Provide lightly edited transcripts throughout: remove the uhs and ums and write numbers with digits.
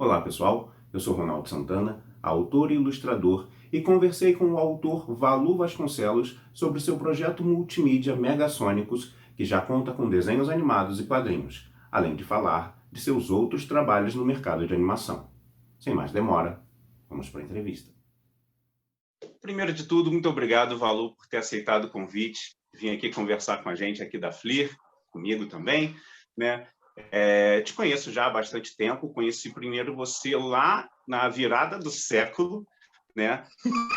Olá pessoal, eu sou Ronaldo Santana, autor e ilustrador, e conversei com o autor Valu Vasconcelos sobre seu projeto multimídia Megasônicos, que já conta com desenhos animados e quadrinhos, além de falar de seus outros trabalhos no mercado de animação. Sem mais demora, vamos para a entrevista. Primeiro de tudo, muito obrigado, Valu, por ter aceitado o convite, vir aqui conversar com a gente aqui da FLIR, comigo também, né? Te conheço já há bastante tempo, conheci primeiro você lá na virada do século, né?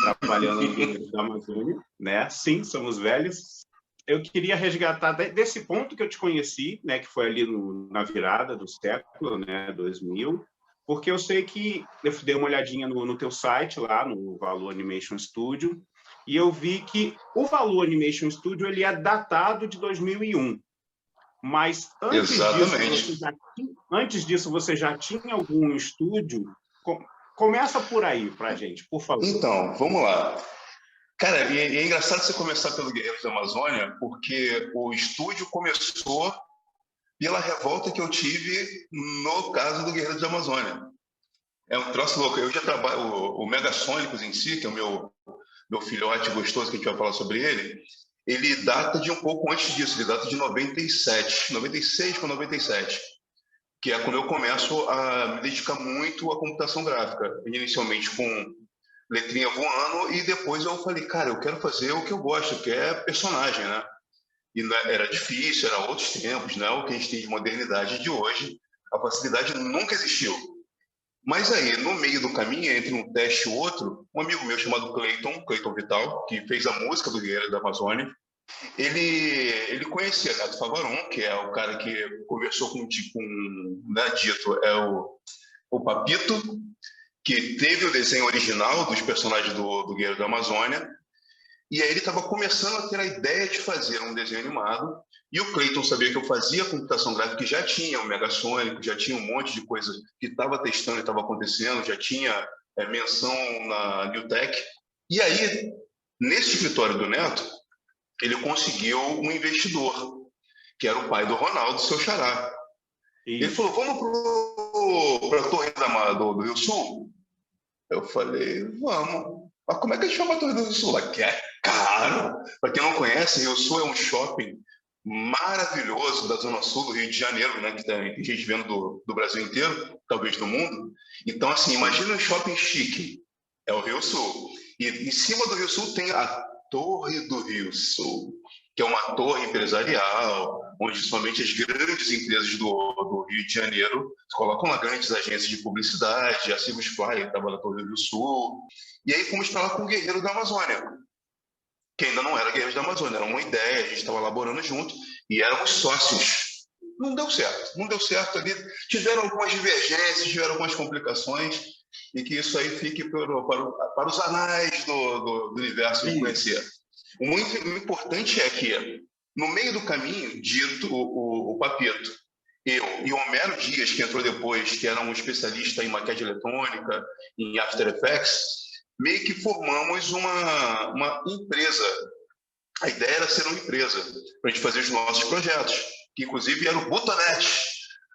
Trabalhando no Guerreiros da Amazônia, né? Sim, somos velhos. Eu queria resgatar desse ponto que eu te conheci, né? Que foi ali na virada do século, né? 2000, porque eu sei que eu dei uma olhadinha no teu site lá, no Valu Animation Studio, e eu vi que o Valu Animation Studio ele é datado de 2001. Mas Exatamente. Antes disso, você já tinha algum estúdio? Começa por aí para a gente, por favor. Então, vamos lá. Cara, e é engraçado você começar pelo Guerreiros da Amazônia, porque o estúdio começou pela revolta que eu tive no caso do Guerreiros da Amazônia. É um troço louco. Eu já trabalho, o Megasônicos em si, que é o meu filhote gostoso, que a gente vai falar sobre ele data de um pouco antes disso, ele data de 97, 96 para 97. Que é quando eu começo a me dedicar muito à computação gráfica. Inicialmente com letrinha voando, e depois eu falei, cara, eu quero fazer o que eu gosto, que é personagem, né? E era difícil, era outros tempos, não é o que a gente tem de modernidade de hoje. A facilidade nunca existiu. Mas aí, no meio do caminho, entre um teste e outro, um amigo meu chamado Clayton Vital, que fez a música do Guerreiro da Amazônia, ele conhecia Neto Favaron, que é o cara que conversou né, dito, é o Papito, que teve o desenho original dos personagens do Guerreiro da Amazônia, e aí ele estava começando a ter a ideia de fazer um desenho animado, e o Clayton sabia que eu fazia computação gráfica, que já tinha o Megasônico, já tinha um monte de coisa que estava testando e estava acontecendo, já tinha menção na New Tech. E aí, nesse escritório do Neto, ele conseguiu um investidor, que era o pai do Ronaldo, seu xará. Isso. Ele falou, vamos para a Torre do Rio Sul? Eu falei, vamos. Mas como é que a gente chama a Torre do Rio Sul? Aqui é caro. Para quem não conhece, Rio Sul é um shopping maravilhoso da Zona Sul do Rio de Janeiro, né? Que tem gente vendo do Brasil inteiro, talvez do mundo. Então, assim, imagina um shopping chique. É o Rio Sul. E em cima do Rio Sul tem a Torre do Rio Sul, que é uma torre empresarial, onde somente as grandes empresas do Rio de Janeiro colocam lá grandes agências de publicidade, a Silvus Fly estava na Torre do Sul. E aí fomos para lá com o Guerreiro da Amazônia, que ainda não era Guerreiros da Amazônia, era uma ideia, a gente estava elaborando junto, e éramos sócios. Não deu certo ali. Tiveram algumas divergências, tiveram algumas complicações, e que isso aí fique para os anais do universo de conhecer. O muito importante é que, no meio do caminho, dito o Papito, eu e o Homero Dias, que entrou depois, que era um especialista em maquete eletrônica, em After Effects, meio que formamos uma empresa. A ideia era ser uma empresa, para a gente fazer os nossos projetos, que inclusive era o Butonet,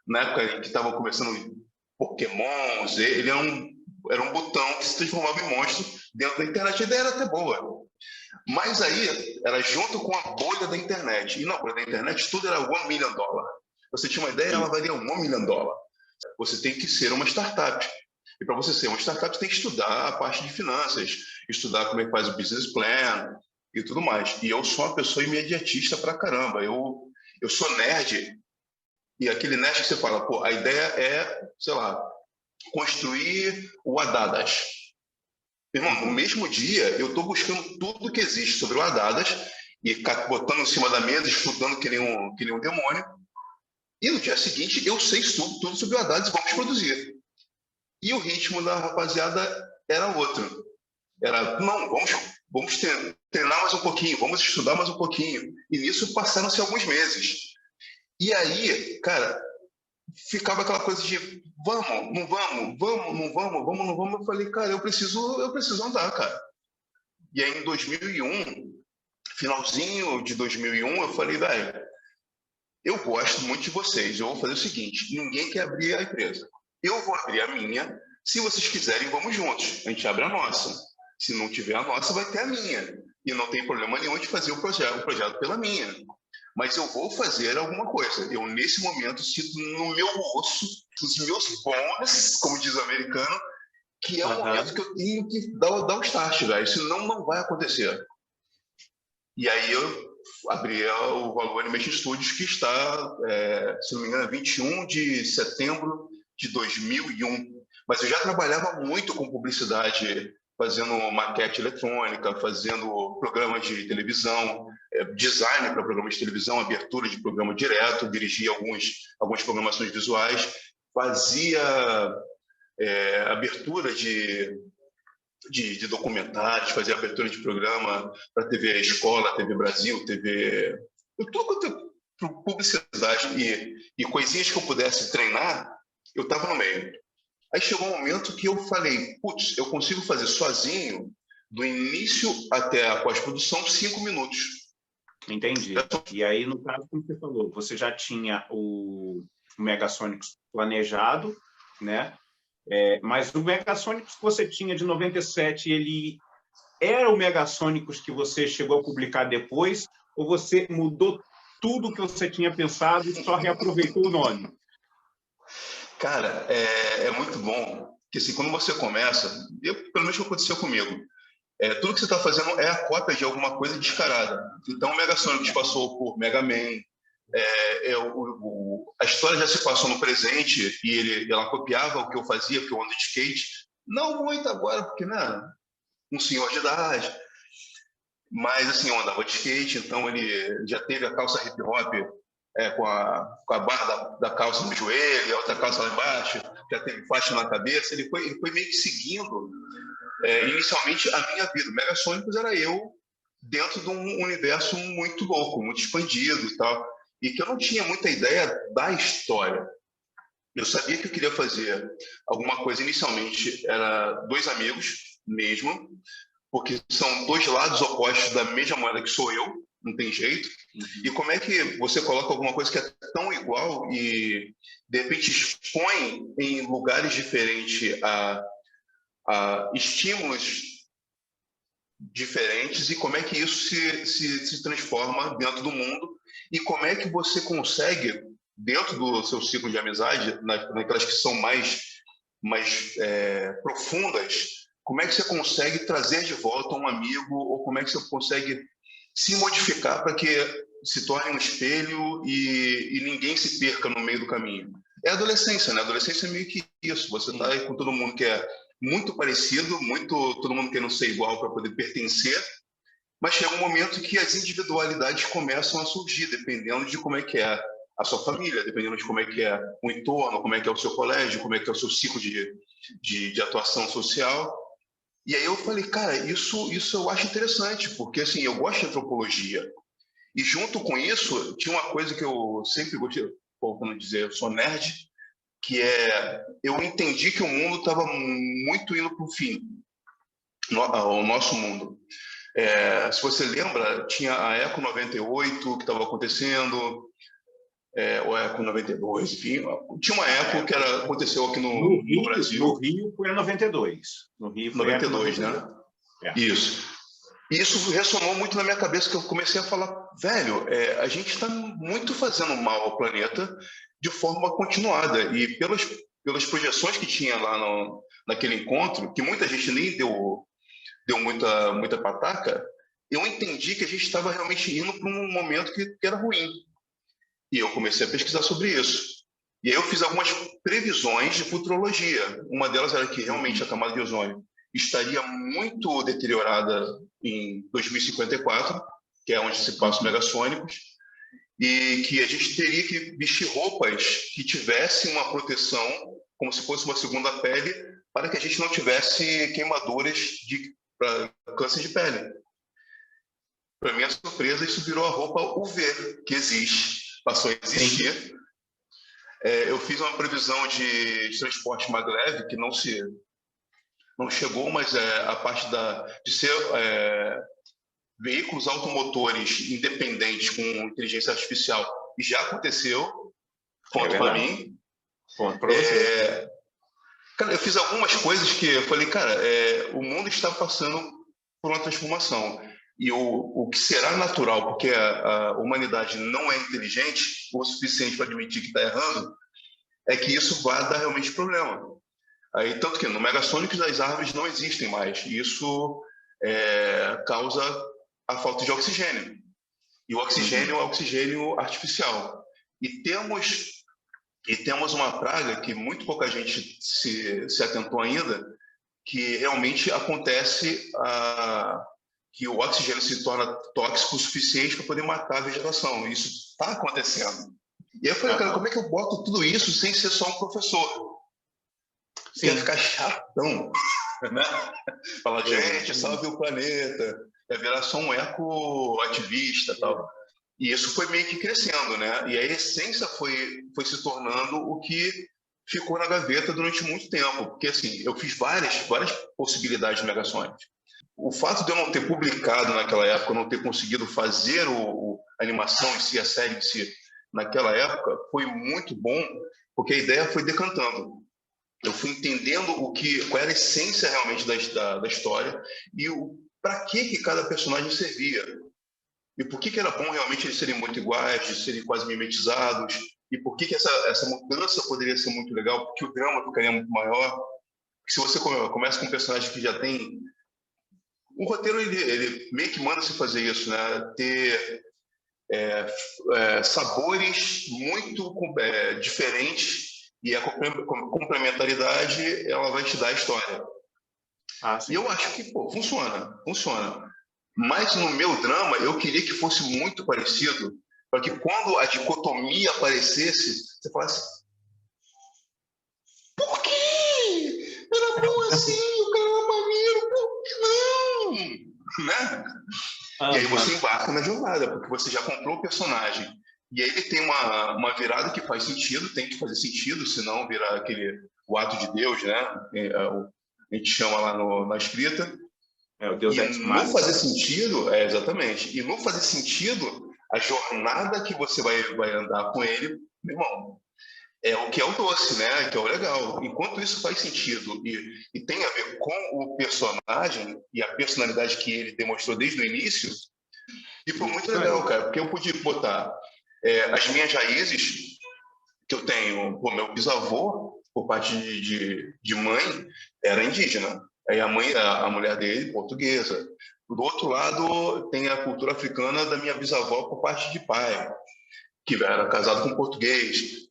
na época em que estavam começando Pokémons, ele era um botão que se transformava em monstro dentro da internet. A ideia era até boa. Mas aí, era junto com a bolha da internet. E na bolha da internet, tudo era $1 million. Você tinha uma ideia, ela valia $1 million. Você tem que ser uma startup. E para você ser uma startup, você tem que estudar a parte de finanças, estudar como é que faz o business plan e tudo mais. E eu sou uma pessoa imediatista pra caramba. Eu sou nerd. E aquele nerd que você fala, pô, a ideia é, sei lá, construir o Adadas. Irmão, no mesmo dia, eu estou buscando tudo que existe sobre o Adadas e botando em cima da mesa, estudando que nem um demônio. E no dia seguinte, eu sei tudo sobre o Adadas e vamos produzir. E o ritmo da rapaziada era outro. Era, não, vamos treinar mais um pouquinho, vamos estudar mais um pouquinho. E nisso passaram-se alguns meses. E aí, cara, ficava aquela coisa de vamos, não vamos, vamos, não vamos, vamos, não vamos. Eu falei, cara, eu preciso andar, cara. E aí em 2001, finalzinho de 2001, eu falei, velho, eu gosto muito de vocês, eu vou fazer o seguinte, ninguém quer abrir a empresa. eu vou abrir a minha, se vocês quiserem, vamos juntos. A gente abre a nossa. Se não tiver a nossa, vai ter a minha. E não tem problema nenhum de fazer o projeto pela minha. Mas eu vou fazer alguma coisa. Eu, nesse momento, sinto no meu osso, nos meus bones, como diz o americano, que é o momento que eu tenho que dar o start, velho. Senão não vai acontecer. E aí eu abri o Valor Animation Studios, que está, se não me engano, 21 de setembro de 2001. Mas eu já trabalhava muito com publicidade, fazendo maquete eletrônica, fazendo programas de televisão, design para programas de televisão, abertura de programa direto, dirigia algumas programações visuais, fazia abertura de documentários, fazia abertura de programa para TV Escola, TV Brasil, TV... Tudo quanto é publicidade e coisinhas que eu pudesse treinar, eu estava no meio. Aí chegou um momento que eu falei, putz, eu consigo fazer sozinho, do início até a pós-produção, 5 minutos. Entendi. E aí, no caso, como você falou, você já tinha o Megasonics planejado, né? Mas o Megasonics que você tinha de 97, ele era o Megasonics que você chegou a publicar depois, ou você mudou tudo que você tinha pensado e só reaproveitou o nome? Cara, é muito bom que assim, quando você começa, pelo menos o que aconteceu comigo, tudo que você está fazendo é a cópia de alguma coisa descarada. Então, o Megasonics passou por Mega Man, a história já se passou no presente e ela copiava o que eu fazia, porque eu ando de skate. Não muito agora, porque, né, um senhor de idade. Mas, assim, eu andava de skate, então ele já teve a calça hip-hop com a barra da calça no joelho, e a outra calça lá embaixo, já teve faixa na cabeça. Ele foi meio que seguindo, inicialmente, a minha vida. O Megasonics era eu dentro de um universo muito louco, muito expandido e tal, e que eu não tinha muita ideia da história. Eu sabia que eu queria fazer alguma coisa inicialmente, era 2 amigos mesmo, porque são 2 lados opostos da mesma moeda que sou eu, não tem jeito. E como é que você coloca alguma coisa que é tão igual e, de repente, expõe em lugares diferentes a estímulos diferentes, e como é que isso se transforma dentro do mundo, e como é que você consegue, dentro do seu ciclo de amizade, naquelas que são mais profundas, como é que você consegue trazer de volta um amigo, ou como é que você consegue se modificar para que se torne um espelho e ninguém se perca no meio do caminho. É a adolescência, né? A adolescência é meio que isso, você está aí com todo mundo que é muito parecido, todo mundo querendo ser igual para poder pertencer, mas chega um momento que as individualidades começam a surgir, dependendo de como é que é a sua família, dependendo de como é que é o entorno, como é que é o seu colégio, como é que é o seu ciclo de atuação social. E aí eu falei, cara, isso eu acho interessante, porque assim, eu gosto de antropologia. E junto com isso, tinha uma coisa que eu sempre gostei, como dizer, eu sou nerd, que eu entendi que o mundo estava muito indo para o fim, o nosso mundo. Se você lembra, tinha a Eco 98 que estava acontecendo, ou Eco 92, enfim, tinha uma Eco que aconteceu aqui no Brasil. No Rio foi a 92. No Rio foi 92, né? Isso. E isso ressonou muito na minha cabeça, que eu comecei a falar, velho, a gente está muito fazendo mal ao planeta de forma continuada. E pelas projeções que tinha lá naquele encontro, que muita gente nem deu muita pataca, eu entendi que a gente estava realmente indo para um momento que era ruim. E eu comecei a pesquisar sobre isso. E aí eu fiz algumas previsões de futurologia. Uma delas era que realmente a camada de ozônio estaria muito deteriorada em 2054, que é onde se passa os megassônicos, e que a gente teria que vestir roupas que tivessem uma proteção, como se fosse uma segunda pele, para que a gente não tivesse queimaduras para câncer de pele. Para minha surpresa, isso virou a roupa UV, que existe, passou a existir. Eu fiz uma previsão de transporte maglev, que não chegou, mas a parte de ser veículos automotores independentes com inteligência artificial já aconteceu. Ponto para mim. Ponto para você. Cara, eu fiz algumas coisas que eu falei, cara, o mundo está passando por uma transformação. E o que será natural, porque a humanidade não é inteligente o suficiente para admitir que está errando, é que isso vai dar realmente problema. Aí, tanto que no Megasonics as árvores não existem mais. E isso causa a falta de oxigênio. E o oxigênio é oxigênio artificial. E temos uma praga que muito pouca gente se atentou ainda, que realmente acontece que o oxigênio se torna tóxico o suficiente para poder matar a vegetação. Isso está acontecendo. E aí eu falei, cara, como é que eu boto tudo isso sem ser só um professor? Sim. Ia ficar chatão, né? Falar, gente, salve o planeta. Ia virar só um eco-ativista e tal. E isso foi meio que crescendo, né? E a essência foi se tornando o que ficou na gaveta durante muito tempo. Porque, assim, eu fiz várias possibilidades de Megasonics. O fato de eu não ter publicado naquela época, não ter conseguido fazer a animação em si, a série em si, naquela época, foi muito bom, porque a ideia foi decantando. Eu fui entendendo qual era a essência realmente da história e para que cada personagem servia. E por que era bom realmente eles serem muito iguais, de serem quase mimetizados, e por que essa mudança poderia ser muito legal, porque o drama ficaria muito maior. Se você começa com um personagem que já tem... O roteiro, ele meio que manda se fazer isso, né? Ter sabores muito diferentes, e a complementaridade, ela vai te dar a história. E eu acho que, funciona. Mas no meu drama, eu queria que fosse muito parecido, para que quando a dicotomia aparecesse, você falasse: por quê? Era bom assim, o cara era maneiro, por que não? Né? E aí você embarca na jornada, porque você já comprou o personagem. E aí ele tem uma virada que faz sentido, tem que fazer sentido, senão virar o ato de Deus, né? A gente chama lá na escrita. O Deus e não fazer sentido, exatamente. E não fazer sentido, a jornada que você vai andar com ele, meu irmão, é o que é o doce, né? Que é o legal. Enquanto isso faz sentido e tem a ver com o personagem e a personalidade que ele demonstrou desde o início, e foi muito legal, cara, porque eu pude botar as minhas raízes, que eu tenho, meu bisavô, por parte de mãe, era indígena. Aí a mulher dele, portuguesa. Do outro lado, tem a cultura africana da minha bisavó por parte de pai, que era casado com português.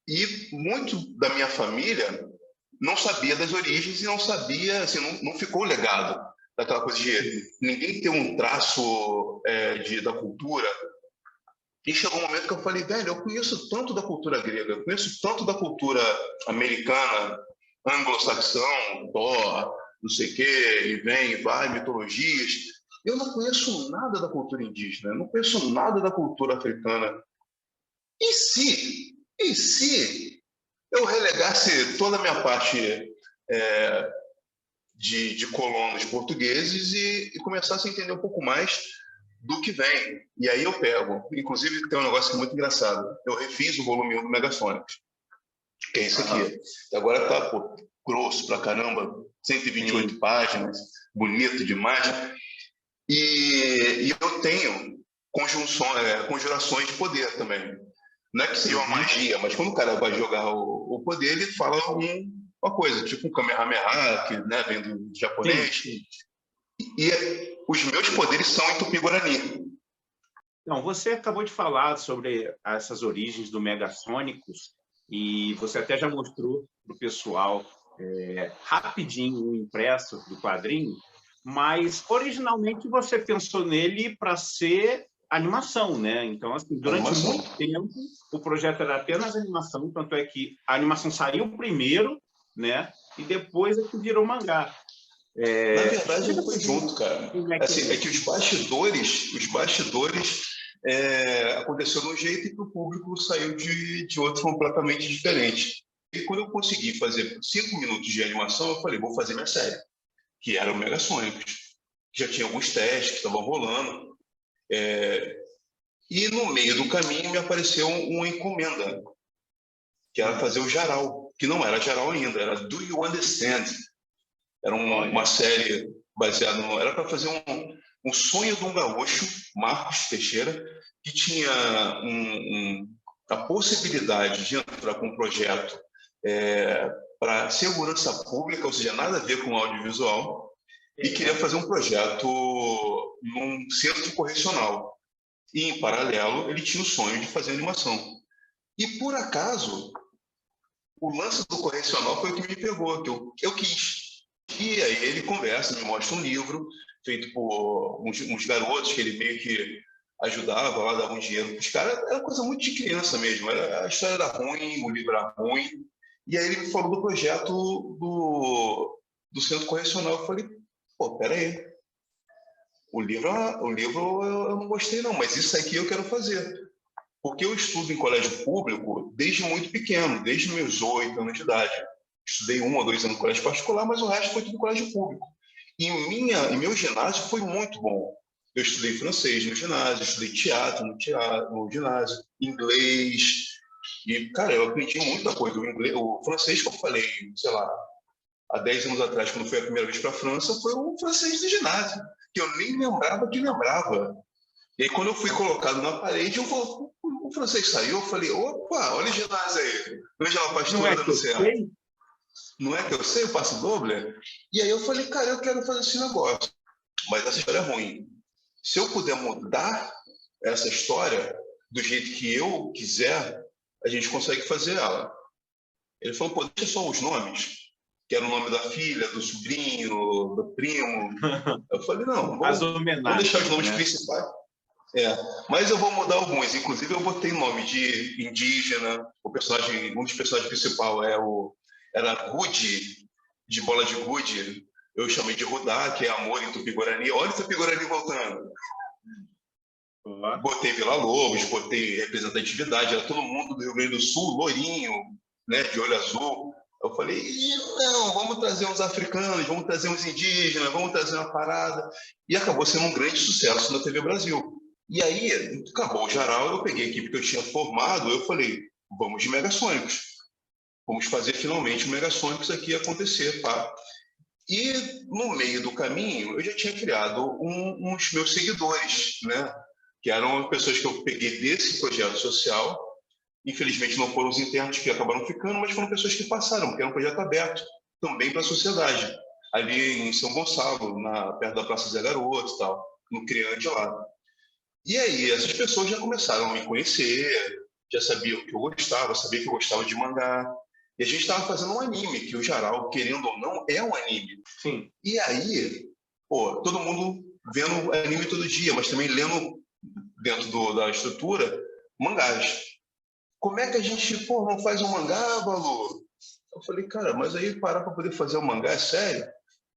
E muito da minha família não sabia das origens e não sabia, assim, não ficou legado daquela coisa de ninguém ter um traço da cultura. E chegou um momento que eu falei, velho, eu conheço tanto da cultura grega, eu conheço tanto da cultura americana, anglo-saxão, Thor, não sei o quê, e vem e vai, mitologias. Eu não conheço nada da cultura indígena, eu não conheço nada da cultura africana. E se eu relegasse toda a minha parte de colonos portugueses e começasse a entender um pouco mais do que vem? E aí eu pego. Inclusive, tem um negócio muito engraçado. Eu refiz o volume 1 do Megasonics, que é isso aqui. Agora tá grosso pra caramba, 128 páginas, bonito demais. E eu tenho conjurações de poder também. Não é que seja uma magia, mas quando o cara vai jogar o poder, ele fala uma coisa, tipo um Kamehameha, que, né, vem do japonês. E os meus poderes são em Tupi-Guarani. Não, você acabou de falar sobre essas origens do Megasônicos e você até já mostrou para o pessoal rapidinho o impresso do quadrinho, mas originalmente você pensou nele para ser animação, né? Então, assim, durante muito tempo o projeto era apenas animação, tanto é que a animação saiu primeiro, né? E depois é que virou mangá. Na verdade, foi junto, cara. Assim, é que os bastidores aconteceu de um jeito e para o público saiu de outro completamente diferente. E quando eu consegui fazer 5 minutos de animação, eu falei, vou fazer minha série, que era o Megasônicos. Já tinha alguns testes que estavam rolando. E no meio do caminho me apareceu uma encomenda, que era fazer o Jaral, que não era geral ainda, era Do You Understand? Era uma série baseada no... Era para fazer um sonho de um gaúcho, Marcos Teixeira, que tinha a possibilidade de entrar com um projeto para segurança pública, ou seja, nada a ver com audiovisual, e queria fazer um projeto num centro correcional. E, em paralelo, ele tinha o sonho de fazer animação. E, por acaso, o lance do correcional foi o que me pegou, que eu quis. E aí ele conversa, me mostra um livro feito por uns garotos que ele meio que ajudava lá, dava um dinheiro para os caras. Era coisa muito de criança mesmo. A história era ruim, o livro era ruim. E aí ele me falou do projeto do centro correcional. Eu falei, pô, peraí. O livro eu não gostei não, mas isso aqui eu quero fazer. Porque eu estudo em colégio público desde muito pequeno, desde meus 8 anos de idade. Estudei 1 ou 2 anos no colégio particular, mas o resto foi tudo colégio público. E meu ginásio foi muito bom. Eu estudei francês no ginásio, estudei teatro no ginásio, inglês. E, cara, eu aprendi muita coisa. O francês que eu falei, sei lá, há 10 anos atrás, quando fui a primeira vez para a França, foi o francês do ginásio, que eu nem lembrava que lembrava. E aí, quando eu fui colocado na parede, o francês saiu, eu falei, opa, olha o ginásio aí. Veja lá a pastora dando certo. Não é que eu sei, o passo doble? E aí eu falei, cara, eu quero fazer esse negócio. Mas essa história é ruim. Se eu puder mudar essa história do jeito que eu quiser, a gente consegue fazer ela. Ele falou, pô, deixa só os nomes, que era o nome da filha, do sobrinho, do primo. Eu falei, não, vamos deixar os nomes principais. Mas eu vou mudar alguns. Inclusive, eu botei nome de indígena. Um dos personagens principais era Gude, de bola de gude. Eu chamei de Rudá, que é amor em Tupi-Guarani. Olha o Tupi-Guarani voltando. Botei Vila Lobos, botei representatividade. Era todo mundo do Rio Grande do Sul, loirinho, né, de olho azul. Eu falei, não, vamos trazer uns africanos, vamos trazer uns indígenas, vamos trazer uma parada. E acabou sendo um grande sucesso na TV Brasil. E aí, acabou o Jaral, eu peguei a equipe que eu tinha formado, eu falei, vamos de Megasônicos. Vamos fazer finalmente o Megasônicos aqui acontecer, pá. E no meio do caminho, eu já tinha criado uns meus seguidores, né? Que eram pessoas que eu peguei desse projeto social. Infelizmente não foram os internos que acabaram ficando, mas foram pessoas que passaram, porque era um projeto aberto também para a sociedade. Ali em São Gonçalo, perto da Praça Zé Garoto e tal, no Criante lá. E aí, essas pessoas já começaram a me conhecer, já sabiam que eu gostava, sabia que eu gostava de mangá. E a gente estava fazendo um anime, que o Jaral, querendo ou não, é um anime. Sim. E aí, pô, todo mundo vendo anime todo dia, mas também lendo, dentro da estrutura, mangás. Como é que a gente, pô, não faz um mangá, Balu? Eu falei, cara, mas aí parar para poder fazer um mangá, é sério?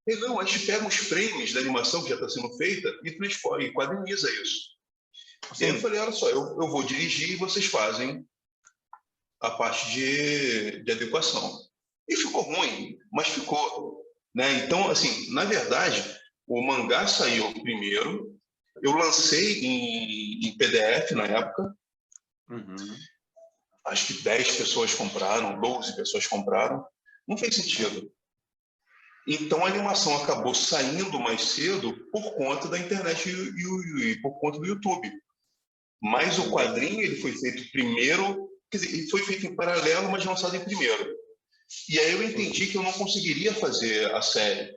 Ele, não, a gente pega os frames da animação que já está sendo feita e quadriniza isso. Sim. E aí eu falei, olha só, eu vou dirigir e vocês fazem a parte de adequação. E ficou ruim, mas ficou. Né? Então, assim, na verdade, o mangá saiu primeiro, eu lancei em PDF na época, acho que 10 pessoas compraram, 12 pessoas compraram, não fez sentido. Então a animação acabou saindo mais cedo por conta da internet e por conta do YouTube. Mas o quadrinho ele foi feito primeiro, quer dizer, ele foi feito em paralelo, mas lançado em primeiro. E aí eu entendi que eu não conseguiria fazer a série,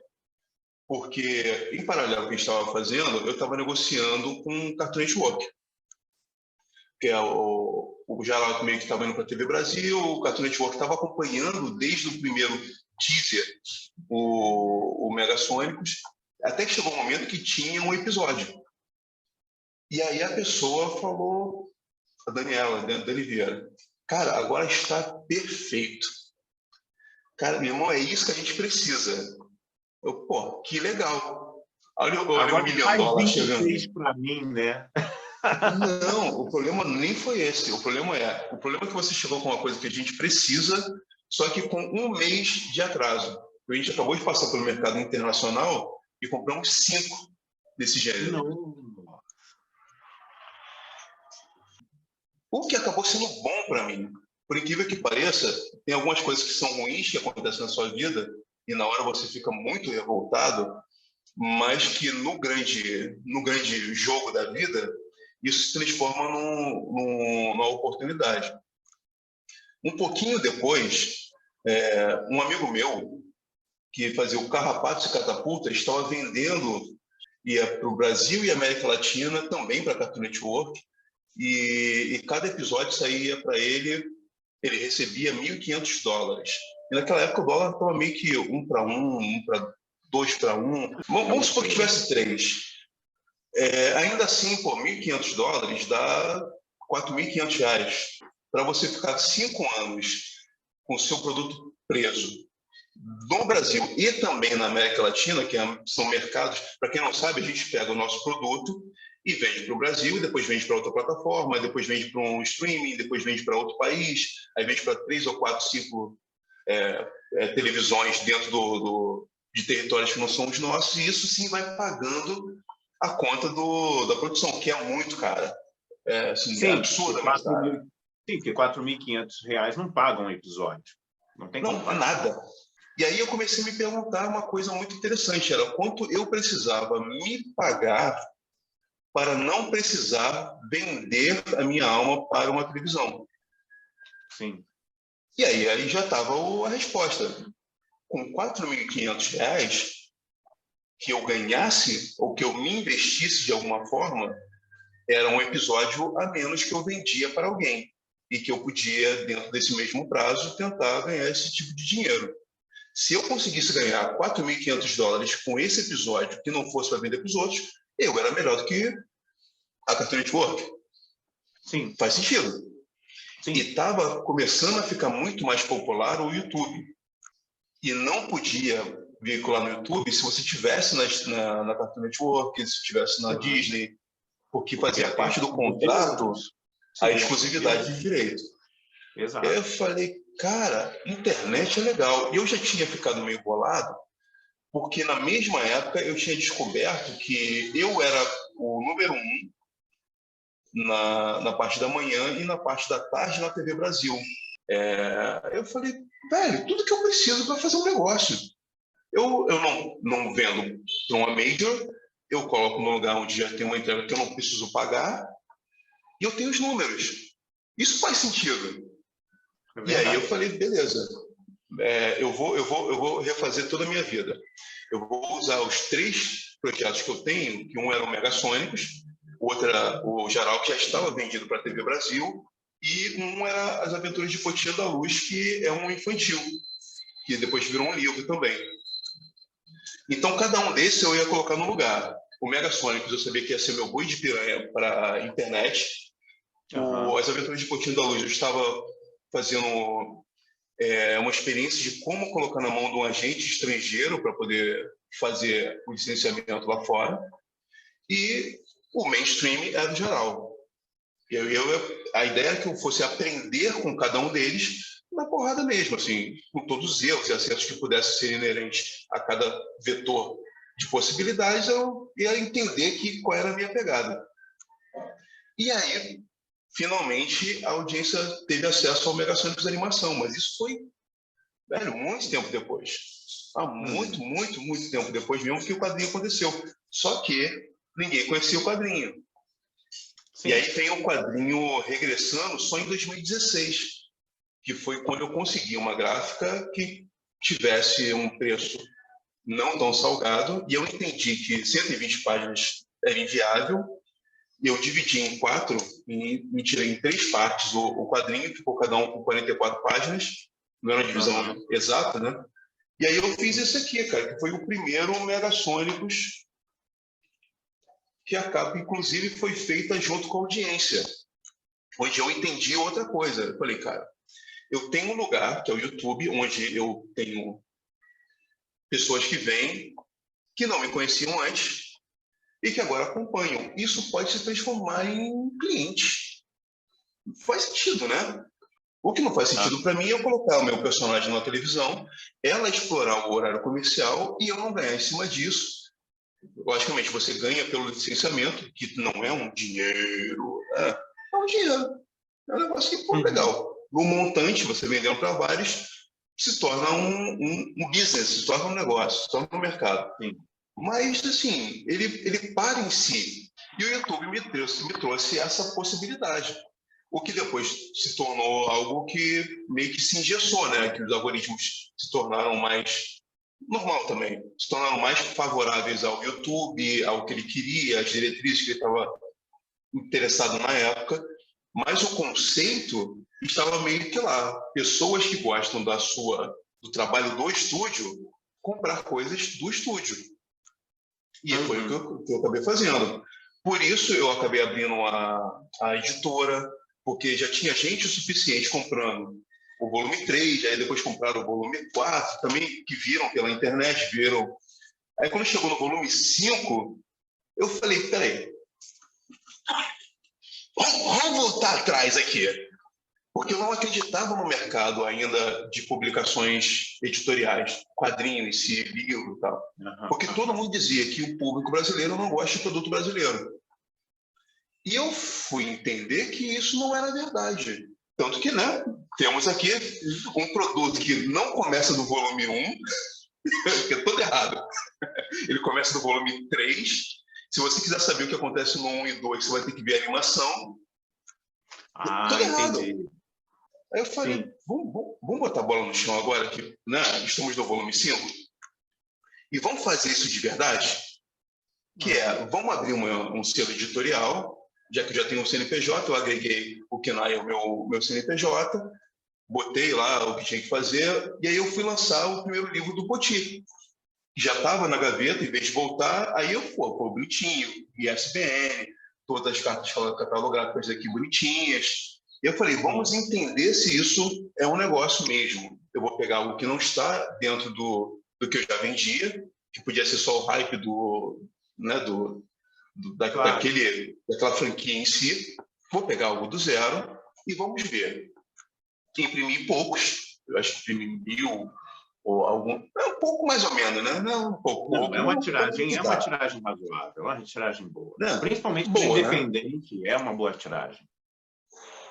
porque em paralelo que a gente estava fazendo, eu estava negociando com o Cartoon Network, que é o Jaral meio que estava indo para a TV Brasil, o Cartoon Network estava acompanhando desde o primeiro teaser o Megasônicos, até que chegou um momento que tinha um episódio. E aí a pessoa falou, a Daniela, Dani Vieira, cara, agora está perfeito. Cara, meu irmão, é isso que a gente precisa. Eu, pô, que legal. Olha Agora o $1 faz milhão chegando. 26 para mim, né? Não, o problema nem foi esse. O problema é que você chegou com uma coisa que a gente precisa, só que com 1 mês de atraso. A gente acabou de passar pelo mercado internacional e compramos 5 desse gênero. Não. O que acabou sendo bom para mim, por incrível que pareça, tem algumas coisas que são ruins que acontecem na sua vida e na hora você fica muito revoltado, mas que no grande jogo da vida, isso se transforma numa oportunidade. Um pouquinho depois, um amigo meu, que fazia o Carrapatos e Catapulta, estava vendendo, ia para o Brasil e América Latina, também para a Cartoon Network, e cada episódio saía para ele recebia $1.500. E naquela época o dólar estava meio que 1 para 2 para 1. Vamos supor que tivesse 3. Ainda assim, pô, $1.500 dá R$ 4.500 para você ficar 5 anos com o seu produto preso no Brasil e também na América Latina, que são mercados. Para quem não sabe, a gente pega o nosso produto e vende para o Brasil, e depois vende para outra plataforma, depois vende para um streaming, depois vende para outro país, aí vende para 3 ou 4, 5 televisões dentro de territórios que não são os nossos, e isso sim vai pagando a conta da produção, que é muito cara. Assim, é absurdamente cara. Sim, porque R$ 4.500 não pagam um episódio. Não tem como pagar. Nada. E aí eu comecei a me perguntar uma coisa muito interessante, era quanto eu precisava me pagar para não precisar vender a minha alma para uma televisão. Sim. E aí já estava a resposta. Com R$ 4.500 que eu ganhasse, ou que eu me investisse de alguma forma, era um episódio a menos que eu vendia para alguém. E que eu podia, dentro desse mesmo prazo, tentar ganhar esse tipo de dinheiro. Se eu conseguisse ganhar $4.500 com esse episódio, que não fosse para vender para os outros, eu era melhor do que a Cartoon Network. Sim. Faz sentido. Sim. E estava começando a ficar muito mais popular o YouTube. E não podia veicular no YouTube se você estivesse na Cartoon Network, se estivesse na Disney, porque fazia parte do contrato a exclusividade de direito. Exato. Eu falei, cara, internet é legal. E eu já tinha ficado meio bolado, porque na mesma época eu tinha descoberto que eu era o número 1 na parte da manhã e na parte da tarde na TV Brasil. Eu falei, velho, tudo que eu preciso para fazer um negócio. Eu não vendo para uma major, eu coloco no lugar onde já tem uma entrega que eu não preciso pagar e eu tenho os números. Isso faz sentido. E aí eu falei, beleza, eu vou refazer toda a minha vida. Eu vou usar os 3 projetos que eu tenho, que um era o Megasônicos, o outro era o Geral, que já estava vendido para a TV Brasil, e um era As Aventuras de Potinha da Luz, que é um infantil, que depois virou um livro também. Então, cada um desses eu ia colocar no lugar. O Megasônicos eu sabia que ia ser meu boi de piranha para a internet. As Aventuras de Potinha da Luz eu estava fazendo uma experiência de como colocar na mão de um agente estrangeiro para poder fazer o licenciamento lá fora. E o mainstream era do Geral. A ideia era que eu fosse aprender com cada um deles na porrada mesmo, assim, com todos os erros e acertos que pudessem ser inerentes a cada vetor de possibilidades, eu ia entender qual era a minha pegada. E aí, finalmente, a audiência teve acesso ao Megasônicos Animação, mas isso foi, velho, muito tempo depois. Muito tempo depois mesmo que o quadrinho aconteceu. Só que ninguém conhecia o quadrinho. Sim. E aí vem o quadrinho regressando só em 2016, que foi quando eu consegui uma gráfica que tivesse um preço não tão salgado, e eu entendi que 120 páginas era inviável. Eu dividi em 4 e me tirei em 3 partes o quadrinho, ficou cada um com 44 páginas, não era uma divisão exata, né? E aí eu fiz esse aqui, cara, que foi o primeiro Megasônicos, que a capa, inclusive, foi feita junto com a audiência, onde eu entendi outra coisa. Eu falei, cara, eu tenho um lugar, que é o YouTube, onde eu tenho pessoas que vêm, que não me conheciam antes, e que agora acompanham. Isso pode se transformar em cliente. Faz sentido, né? O que não faz sentido para mim é eu colocar o meu personagem na televisão, ela explorar o horário comercial e eu não ganhar em cima disso. Logicamente, você ganha pelo licenciamento, que não é um dinheiro, é um dinheiro. É um negócio que, pô, legal. no montante, você vendendo para vários, se torna um business, se torna um negócio, se torna um mercado. Sim. Mas, assim, ele para em si. E o YouTube me trouxe essa possibilidade. O que depois se tornou algo que meio que se engessou, né? Que os algoritmos se tornaram mais normal também, se tornaram mais favoráveis ao YouTube, ao que ele queria, às diretrizes que ele estava interessado na época, mas o conceito estava meio que lá. Pessoas que gostam do trabalho do estúdio, comprar coisas do estúdio. E foi o que eu acabei fazendo. Por isso eu acabei abrindo a editora, porque já tinha gente o suficiente comprando o volume 3, aí depois compraram o volume 4, também que viram pela internet, viram. Aí quando chegou no volume 5, eu falei, peraí, vamos voltar atrás aqui. Porque eu não acreditava no mercado ainda de publicações editoriais, quadrinho em si, livro e tal. Porque todo mundo dizia que o público brasileiro não gosta de produto brasileiro. E eu fui entender que isso não era verdade. Tanto que, né, temos aqui um produto que não começa do volume 1, que é todo errado. Ele começa do volume 3. Se você quiser saber o que acontece no 1 e 2, você vai ter que ver a animação. Tudo errado. Entendi. Aí eu falei, vamos botar a bola no chão agora, que, né, estamos no volume 5, e vamos fazer isso de verdade? Que vamos abrir um selo editorial, já que eu já tenho um CNPJ, eu agreguei o KINAI ao meu CNPJ, botei lá o que tinha que fazer, e aí eu fui lançar o primeiro livro do Poti. Já estava na gaveta, em vez de voltar, aí eu pô, bonitinho, ISBN, todas as cartas catalográficas aqui bonitinhas. E eu falei, vamos entender se isso é um negócio mesmo. Eu vou pegar algo que não está dentro do que eu já vendia, que podia ser só o hype daquela franquia em si. Vou pegar algo do zero e vamos ver. Imprimi poucos, eu acho que imprimi 1000 ou algum, um pouco mais ou menos, né? Não um pouco. Não, é uma tiragem razoável, é uma tiragem boa. Não, principalmente para independente, né? É uma boa tiragem.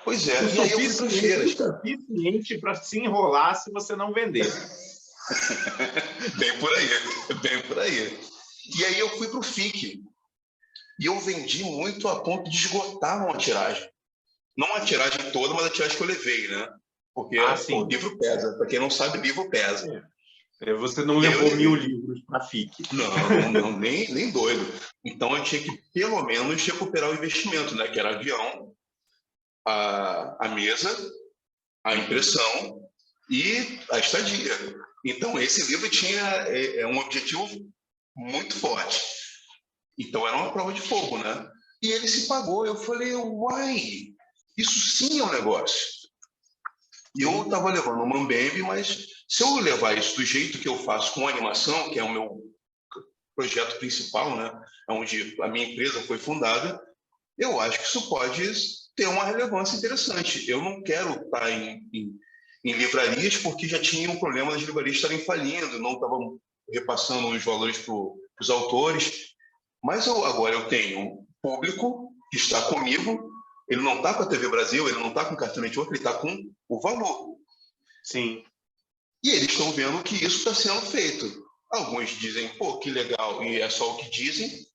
Pois é, e aí eu fui para feiras, cara. Suficiente para se enrolar se você não vender. Bem por aí. E aí eu fui para o FIC. E eu vendi muito a ponto de esgotar uma tiragem. Não a tiragem toda, mas a tiragem que eu levei, né? Porque o livro pesa. Para quem não sabe, livro pesa. Você não levou 1000 livros para a FIC. Não, nem doido. Então eu tinha que, pelo menos, recuperar o investimento, né? Que era avião, a mesa, a impressão e a estadia. Então, esse livro tinha um objetivo muito forte. Então, era uma prova de fogo, né? E ele se pagou. Eu falei, uai, isso sim é um negócio. E eu estava levando uma Mambembe, mas se eu levar isso do jeito que eu faço com animação, que é o meu projeto principal, né? Onde a minha empresa foi fundada, eu acho que isso pode ter uma relevância interessante. Eu não quero estar em livrarias, porque já tinha um problema das livrarias estarem falindo, não estavam repassando os valores para os autores. Mas agora eu tenho um público que está comigo, ele não está com a TV Brasil, ele não está com o Cartoon Network, ele está com o valor. Sim. E eles estão vendo que isso está sendo feito. Alguns dizem, pô, que legal, e é só o que dizem,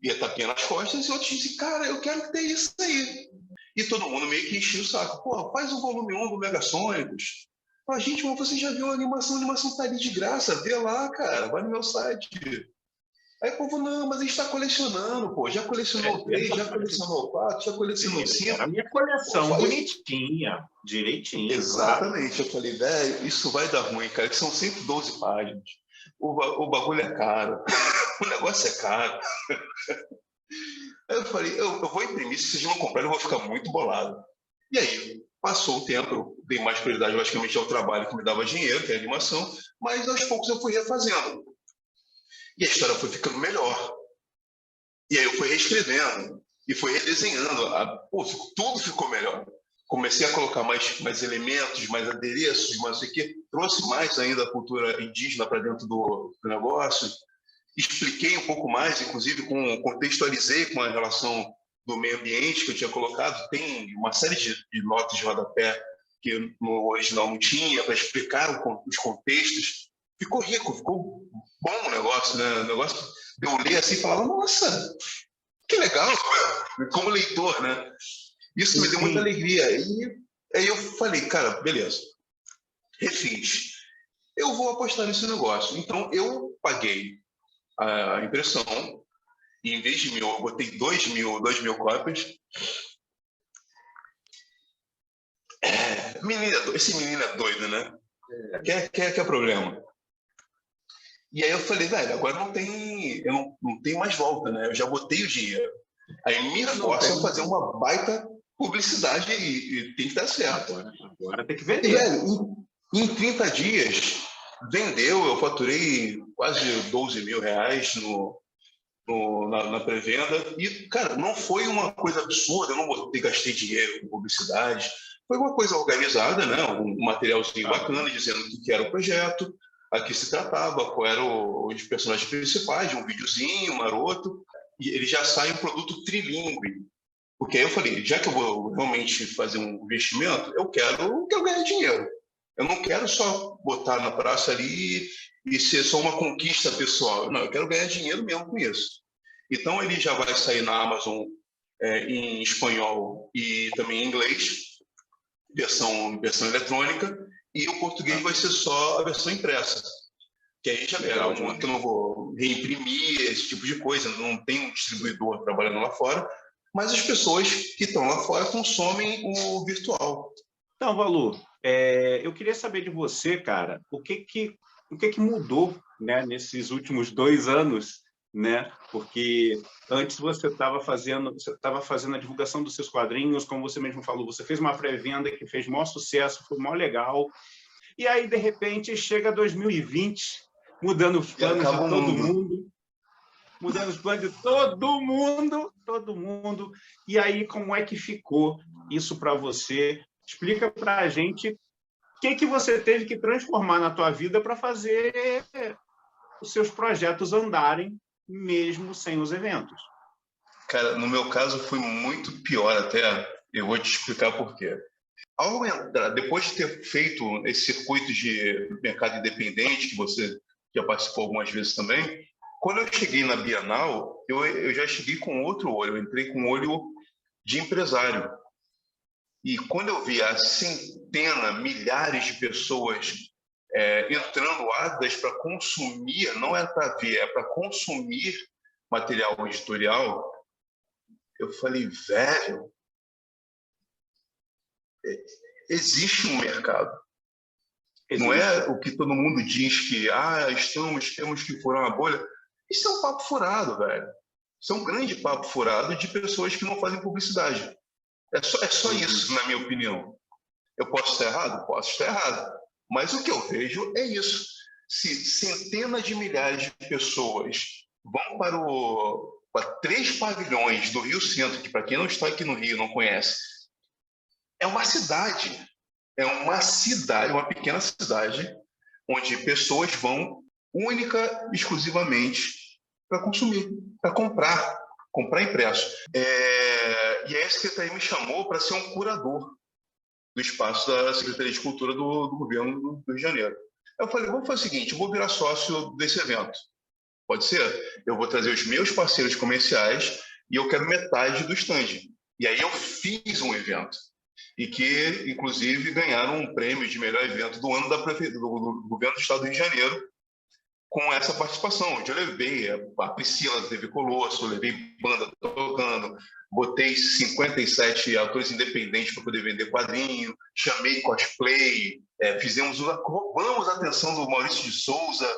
e é tapinha nas costas, e outros dizem, cara, eu quero ter isso aí. E todo mundo meio que enchia o saco. Pô, faz o volume 1 do Megasônicos. Ah, gente, mas você já viu a animação tá ali de graça, vê lá, cara, vai no meu site. Aí o povo, não, mas a gente está colecionando, pô, já colecionou o 3, já colecionou o 4, já colecionou o 5. A minha coleção bonitinha, direitinho. Exatamente, claro. Eu falei, velho, isso vai dar ruim, cara, que são 112 páginas. O bagulho é caro, o negócio é caro. Aí eu falei, eu vou imprimir, se vocês não comprarem, eu vou ficar muito bolado. E aí, passou o tempo, eu dei mais prioridade, logicamente, ao trabalho que me dava dinheiro, que é a animação, mas aos poucos eu fui refazendo. E a história foi ficando melhor. E aí eu fui reescrevendo, e fui redesenhando. Tudo ficou melhor. Comecei a colocar mais elementos, mais adereços, mais não sei o quê. Trouxe mais ainda a cultura indígena para dentro do negócio. Expliquei um pouco mais, inclusive contextualizei com a relação do meio ambiente que eu tinha colocado. Tem uma série de notas de rodapé porque no original não tinha, para explicar os contextos. Ficou rico, ficou bom o negócio, né? O negócio, eu li assim e falava, nossa, que legal, como leitor, né? Isso me deu muita alegria. E aí eu falei, cara, beleza, refiz. Eu vou apostar nesse negócio. Então, eu paguei a impressão, e em vez de 1.000, eu botei 2.000 cópias. Esse menino é doido, né? Quer problema. E aí eu falei, velho, agora eu não tenho mais volta, né? Eu já botei o dinheiro. Aí me força a fazer uma baita publicidade e tem que dar certo. Agora tem que vender. E, velho, em 30 dias, vendeu, eu faturei quase R$ 12.000 na pré-venda. E, cara, não foi uma coisa absurda, eu não gastei dinheiro com publicidade. Foi uma coisa organizada, né? Um materialzinho bacana, dizendo o que era o projeto, a que se tratava, qual eram os personagens principais, um videozinho maroto. E ele já sai um produto trilingue. Porque aí eu falei, já que eu vou realmente fazer um investimento, eu quero ganhar dinheiro. Eu não quero só botar na praça ali e ser só uma conquista pessoal. Não, eu quero ganhar dinheiro mesmo com isso. Então, ele já vai sair na Amazon em espanhol e também em inglês, versão eletrônica, e o português vai ser só a versão impressa. Que aí já era uma que eu não vou reimprimir, esse tipo de coisa, não tem um distribuidor trabalhando lá fora, mas as pessoas que estão lá fora consomem o virtual. Então, Valu, eu queria saber de você, cara, o que mudou, né, nesses últimos 2 anos, né? Porque antes você estava fazendo a divulgação dos seus quadrinhos, como você mesmo falou, você fez uma pré-venda que fez maior sucesso, foi maior legal, e aí, de repente, chega 2020, mudando os planos de todo mundo, mudando os planos de todo mundo. E aí, como é que ficou isso para você? Explica para a gente o que você teve que transformar na tua vida para fazer os seus projetos andarem, mesmo sem os eventos. Cara, no meu caso foi muito pior até. Eu vou te explicar por quê. Ao entrar, depois de ter feito esse circuito de mercado independente, que você já participou algumas vezes também, quando eu cheguei na Bienal, eu já cheguei com outro olho, eu entrei com o olho de empresário. E quando eu vi a milhares de pessoas entrando ávidas para consumir, não é para ver, é para consumir material editorial, eu falei, velho, existe um mercado. Não é o que todo mundo diz que temos que furar uma bolha. Isso é um papo furado, velho. Isso é um grande papo furado de pessoas que não fazem publicidade. É só isso, na minha opinião. Eu posso estar errado? Posso estar errado. Mas o que eu vejo é isso. Se centenas de milhares de pessoas vão para 3 pavilhões do Rio Centro, que para quem não está aqui no Rio não conhece, é uma cidade. É uma pequena cidade, onde pessoas vão única, exclusivamente para consumir, para comprar impresso. E a Secretaria me chamou para ser um curador do espaço da Secretaria de Cultura do governo do Rio de Janeiro. Eu falei, vamos fazer o seguinte, eu vou virar sócio desse evento. Pode ser? Eu vou trazer os meus parceiros comerciais e eu quero metade do stand. E aí eu fiz um evento. E que, inclusive, ganharam um prêmio de melhor evento do ano do governo do Estado do Rio de Janeiro, com essa participação, onde eu levei a Priscila da TV Colosso, levei banda tocando, botei 57 autores independentes para poder vender quadrinho, chamei cosplay, roubamos a atenção do Maurício de Souza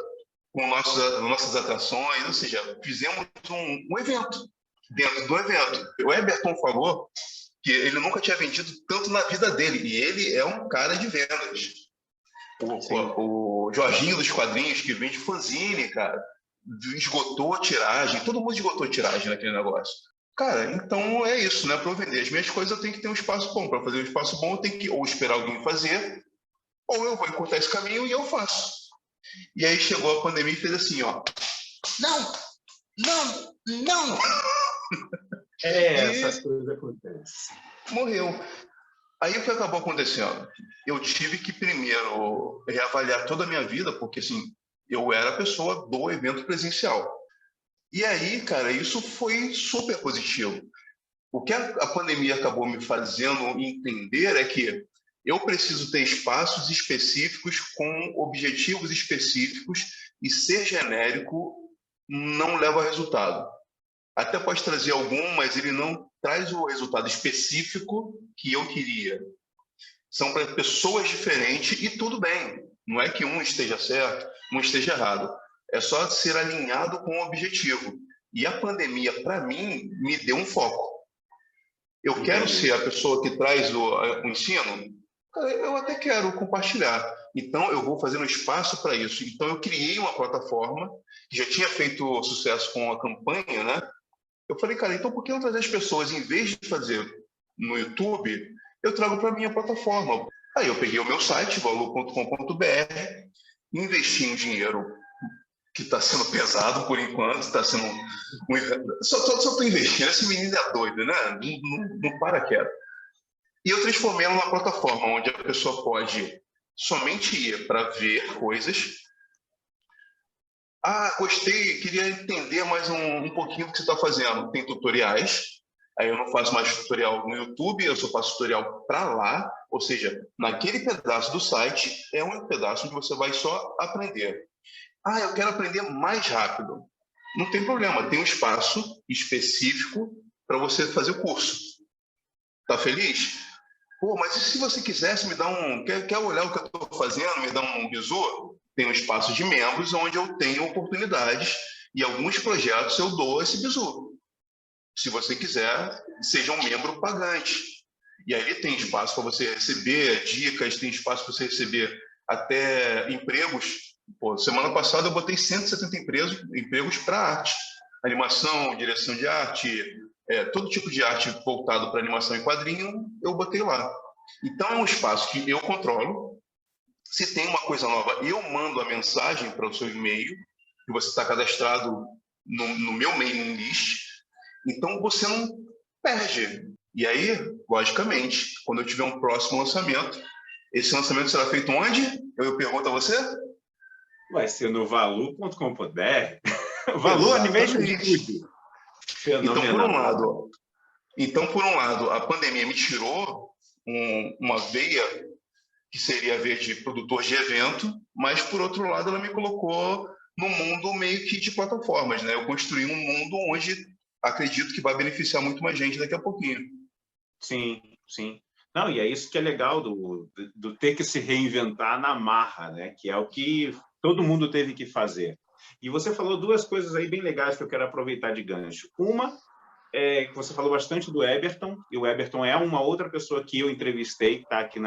com nossas atrações, ou seja, fizemos um evento dentro do evento. O Eberton falou que ele nunca tinha vendido tanto na vida dele, e ele é um cara de vendas. O Jorginho dos quadrinhos, que vende fanzine, cara, esgotou a tiragem, todo mundo esgotou a tiragem naquele negócio. Cara, então é isso, né? Para eu vender as minhas coisas, eu tenho que ter um espaço bom. Para fazer um espaço bom, eu tenho que ou esperar alguém fazer, ou eu vou encurtar esse caminho e eu faço. E aí chegou a pandemia e fez assim, ó. Não! Essas coisas acontecem. Morreu. Aí o que acabou acontecendo? Eu tive que primeiro reavaliar toda a minha vida, porque assim, eu era a pessoa do evento presencial. E aí, cara, isso foi super positivo. O que a pandemia acabou me fazendo entender é que eu preciso ter espaços específicos com objetivos específicos e ser genérico não leva a resultado. Até pode trazer algum, mas ele não traz o resultado específico que eu queria. São para pessoas diferentes e tudo bem. Não é que um esteja certo, um esteja errado. É só ser alinhado com o objetivo. E a pandemia, para mim, me deu um foco. Eu quero ser a pessoa que traz o ensino? Eu até quero compartilhar. Então, eu vou fazendo espaço para isso. Então, eu criei uma plataforma que já tinha feito sucesso com a campanha, né? Eu falei, cara, então por que não trazer as pessoas, em vez de fazer no YouTube, eu trago para a minha plataforma. Aí eu peguei o meu site, valor.com.br, investi um dinheiro que está sendo pesado por enquanto, está sendo... Só estou investindo, esse menino é doido, né? Não para quieto. E eu transformei ela numa plataforma onde a pessoa pode somente ir para ver coisas. Ah, gostei, queria entender mais um pouquinho do que você está fazendo. Tem tutoriais, aí eu não faço mais tutorial no YouTube, eu só faço tutorial para lá, ou seja, naquele pedaço do site é um pedaço onde você vai só aprender. Ah, eu quero aprender mais rápido. Não tem problema, tem um espaço específico para você fazer o curso. Tá feliz? Pô, mas e se você quisesse me dar quer olhar o que eu estou fazendo, me dar um bisu? Tem um espaço de membros onde eu tenho oportunidades e alguns projetos eu dou esse bisu. Se você quiser, seja um membro pagante. E aí tem espaço para você receber dicas, tem espaço para você receber até empregos. Pô, semana passada eu botei 170 empregos para arte. Animação, direção de arte, todo tipo de arte voltado para animação e quadrinho, eu botei lá. Então é um espaço que eu controlo. Se tem uma coisa nova, eu mando a mensagem para o seu e-mail, que você está cadastrado no meu mailing list. Então você não perde. E aí, logicamente, quando eu tiver um próximo lançamento, esse lançamento será feito onde? Eu pergunto a você? Vai ser no valor.com.br. Valor Animation Studio. Então, por um lado, a pandemia me tirou uma veia que seria a veia de produtor de evento, mas, por outro lado, ela me colocou no mundo meio que de plataformas, né? Eu construí um mundo onde acredito que vai beneficiar muito mais gente daqui a pouquinho. Sim, sim. Não, e é isso que é legal do ter que se reinventar na marra, né? Que é o que todo mundo teve que fazer. E você falou duas coisas aí bem legais que eu quero aproveitar de gancho. Uma é que você falou bastante do Eberton, e o Eberton é uma outra pessoa que eu entrevistei, que está aqui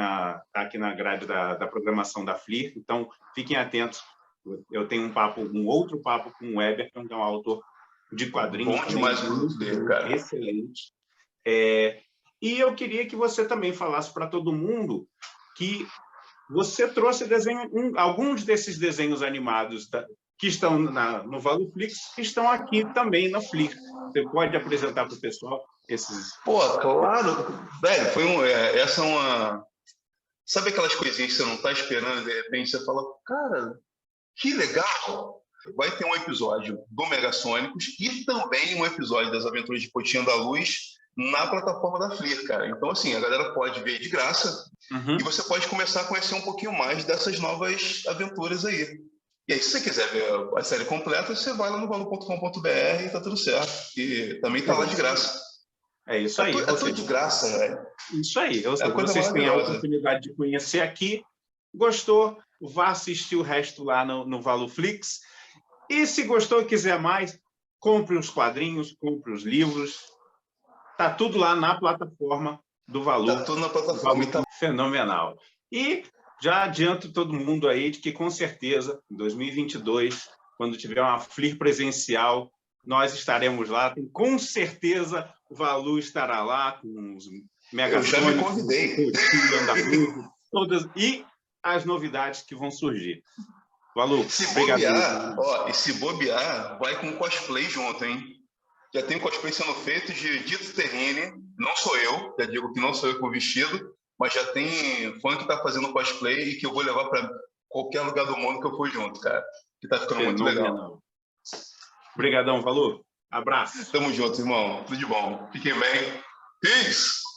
na grade da programação da FLIR, então fiquem atentos. Eu tenho um outro papo com o Eberton, que é um autor de quadrinhos. Bom demais o produto dele, cara. Excelente. E eu queria que você também falasse para todo mundo que você trouxe alguns desses desenhos animados que estão no ValuFlix, que estão aqui também na FLIR. Você pode apresentar para o pessoal esses... Pô, claro. Velho, essa é uma... Sabe aquelas coisinhas que você não está esperando e de repente você fala, cara, que legal! Vai ter um episódio do Megasônicos e também um episódio das Aventuras de Potinho da Luz na plataforma da FLIR, cara. Então, assim, a galera pode ver de graça e você pode começar a conhecer um pouquinho mais dessas novas aventuras aí. E aí, se você quiser ver a série completa, você vai lá no valor.com.br e tá tudo certo. E também tá lá de graça. É isso aí. É tudo de graça, velho. Isso aí. Vocês têm a oportunidade de conhecer aqui. Gostou? Vá assistir o resto lá no ValuFlix. E se gostou e quiser mais, compre os quadrinhos, compre os livros. Tá tudo lá na plataforma do Valor. Tá tudo na plataforma. Tá fenomenal. E já adianto todo mundo aí de que, com certeza, em 2022, quando tiver uma FLIR presencial, nós estaremos lá. Com certeza, o Valu estará lá com os Megasônicos. Eu já me convidei. Todas, e as novidades que vão surgir. Valu, obrigado. Se bobear, vai com cosplay junto, hein? Já tem cosplay sendo feito de Dito Terrine. Não sou eu, já digo que não sou eu com o vestido, mas já tem fã que tá fazendo cosplay e que eu vou levar para qualquer lugar do mundo que eu for junto, cara. Que tá ficando muito legal. Obrigadão, Valu. Abraço. Tamo junto, irmão. Tudo de bom. Fiquem bem. Peace!